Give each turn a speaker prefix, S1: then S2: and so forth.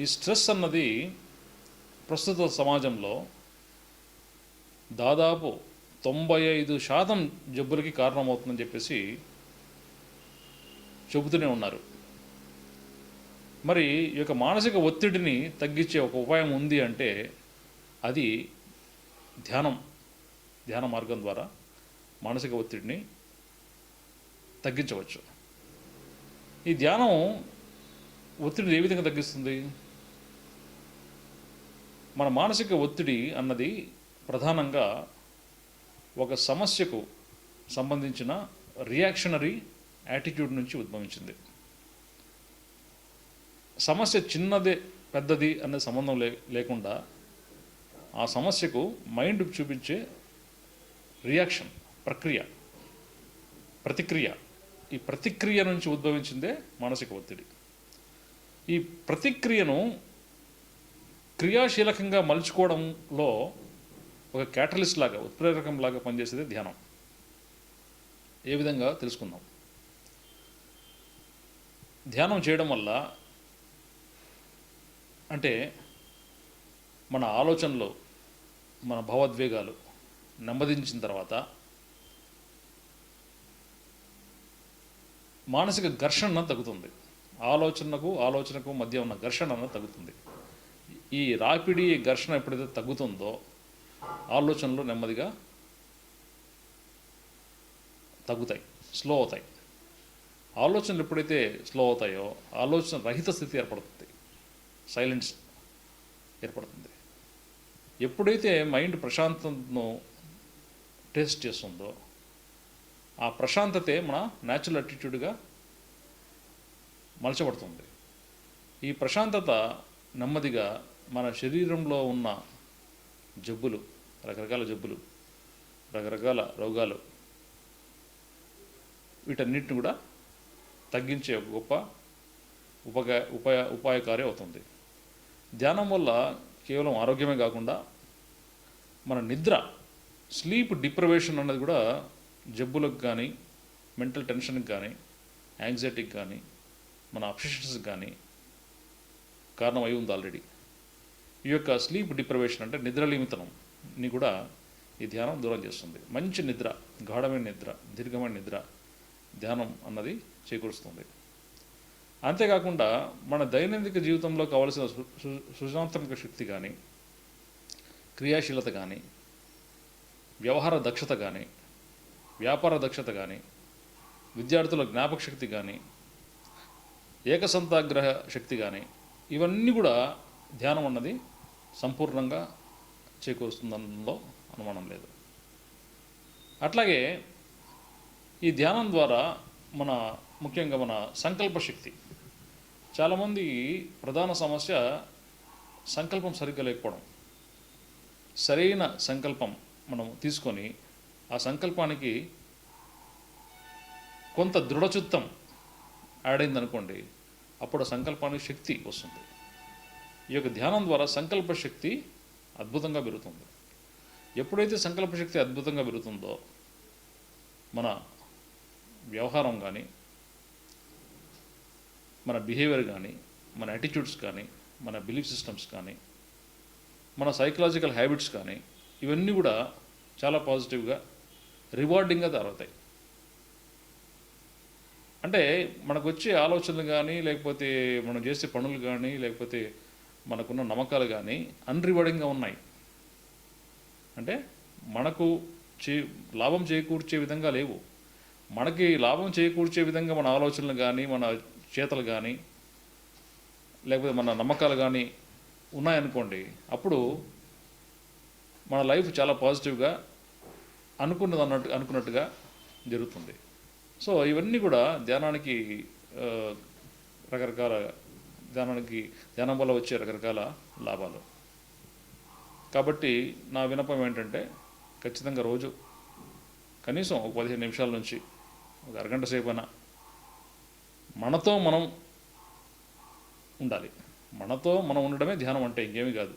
S1: ఈ స్ట్రెస్ అన్నది ప్రస్తుత సమాజంలో దాదాపు 95% జబ్బులకి కారణమవుతుందని చెప్పేసి చెబుతూనే ఉన్నారు. మరి ఈ యొక్క మానసిక ఒత్తిడిని తగ్గించే ఒక ఉపాయం ఉంది అంటే అది ధ్యాన మార్గం ద్వారా మానసిక ఒత్తిడిని తగ్గించవచ్చు. ఈ ధ్యానం ఒత్తిడిని ఏ విధంగా తగ్గిస్తుంది? మన మానసిక ఒత్తిడి అన్నది ప్రధానంగా ఒక సమస్యకు సంబంధించిన రియాక్షనరీ యాటిట్యూడ్ నుంచి ఉద్భవించింది. సమస్య చిన్నదే పెద్దది అనే సంబంధం లేకుండా ఆ సమస్యకు మైండ్ చూపించే రియాక్షన్ ప్రతిక్రియ ఈ ప్రతిక్రియ నుంచి ఉద్భవించిందే మానసిక ఒత్తిడి. ఈ ప్రతిక్రియను క్రియాశీలకంగా మలుచుకోవడంలో ఒక క్యాటలిస్ట్ లాగా ఉత్ప్రేరకం లాగా పనిచేసేది ధ్యానం. ఏ విధంగా తెలుసుకుందాం. ధ్యానం చేయడం వల్ల అంటే మన ఆలోచనలు, మన భావోద్వేగాలు నెమ్మదించిన తర్వాత మానసిక ఘర్షణ తగ్గుతుంది. ఆలోచనకు మధ్య ఉన్న ఘర్షణ తగ్గుతుంది. ఈ రాపిడి ఘర్షణ ఎప్పుడైతే తగ్గుతుందో ఆలోచనలు నెమ్మదిగా తగ్గుతాయి, స్లో అవుతాయి. ఆలోచనలు ఎప్పుడైతే స్లో అవుతాయో ఆలోచన రహిత స్థితి ఏర్పడుతుంది, సైలెన్స్ ఏర్పడుతుంది. ఎప్పుడైతే మైండ్ ప్రశాంతతను టేస్ట్ చేస్తుందో ఆ ప్రశాంతతే మన న్యాచురల్ యాటిట్యూడ్గా మలచబడుతుంది. ఈ ప్రశాంతత నెమ్మదిగా మన శరీరంలో ఉన్న జబ్బులు, రకరకాల జబ్బులు, రకరకాల రోగాలు, వీటన్నిటిని కూడా తగ్గించే ఒక గొప్ప ఉపాయకారి అవుతుంది. ధ్యానం వల్ల కేవలం ఆరోగ్యమే కాకుండా మన నిద్ర, స్లీప్ డిప్రవేషన్ అన్నది కూడా జబ్బులకు కానీ, మెంటల్ టెన్షన్కి కానీ, యాంగ్జైటీకి కానీ, మన అబ్సెషన్స్కి కానీ కారణం అయి ఉంది ఆల్రెడీ. ఈ యొక్క స్లీప్ డిప్రవేషన్ అంటే నిద్రలీమితనంని కూడా ఈ ధ్యానం దూరం చేస్తుంది. మంచి నిద్ర, గాఢమైన నిద్ర, దీర్ఘమైన నిద్ర ధ్యానం అన్నది చేకూరుస్తుంది. అంతేకాకుండా మన దైనందిక జీవితంలో కావలసిన సృజనాత్మక శక్తి కానీ, క్రియాశీలత కానీ, వ్యవహార దక్షత కానీ, వ్యాపార దక్షత కానీ, విద్యార్థుల జ్ఞాపక శక్తి కానీ, ఏకసంతాగ్రహ శక్తి కానీ, ఇవన్నీ కూడా ధ్యానం అన్నది సంపూర్ణంగా చేకూరుస్తుందనడంలో అనుమానం లేదు. అట్లాగే ఈ ధ్యానం ద్వారా ముఖ్యంగా మన సంకల్ప శక్తి, చాలామంది ప్రధాన సమస్య సంకల్పం సరిగ్గా లేకపోవడం. సరైన సంకల్పం మనం తీసుకొని ఆ సంకల్పానికి కొంత దృఢచిత్తం యాడ్ అయిందనుకోండి, అప్పుడు ఆ సంకల్పానికి శక్తి వస్తుంది. ఈ యొక్క ధ్యానం ద్వారా సంకల్ప శక్తి అద్భుతంగా పెరుగుతుంది. ఎప్పుడైతే సంకల్ప శక్తి అద్భుతంగా పెరుగుతుందో మన వ్యవహారం కానీ, మన బిహేవియర్ కానీ, మన యాటిట్యూడ్స్ కానీ, మన బిలీఫ్ సిస్టమ్స్ కానీ, మన సైకలాజికల్ హ్యాబిట్స్ కానీ, ఇవన్నీ కూడా చాలా పాజిటివ్గా, రివార్డింగ్గా తయారవుతాయి. అంటే మనకు వచ్చే ఆలోచనలు కానీ, లేకపోతే మనం చేసే పనులు కానీ, లేకపోతే మనకున్న నమ్మకాలు కానీ అన్రివార్డింగ్గా ఉన్నాయి. అంటే మనకు లాభం చేకూర్చే విధంగా లేవు. మనకి లాభం చేకూర్చే విధంగా మన ఆలోచనలు కానీ, మన చేతలు కానీ, లేకపోతే మన నమ్మకాలు కానీ ఉన్నాయనుకోండి, అప్పుడు మన లైఫ్ చాలా పాజిటివ్గా అనుకున్నట్టుగా జరుగుతుంది. సో ఇవన్నీ కూడా ధ్యానానికి ధ్యానం వల్ల వచ్చే రకరకాల లాభాలు. కాబట్టి నా విన్నపం ఏంటంటే ఖచ్చితంగా రోజు కనీసం ఒక 15 నిమిషాల నుంచి ఒక అరగంట సేపైనా మనతో మనం ఉండాలి. మనతో మనం ఉండడమే ధ్యానం అంటే, ఇంకేమీ కాదు.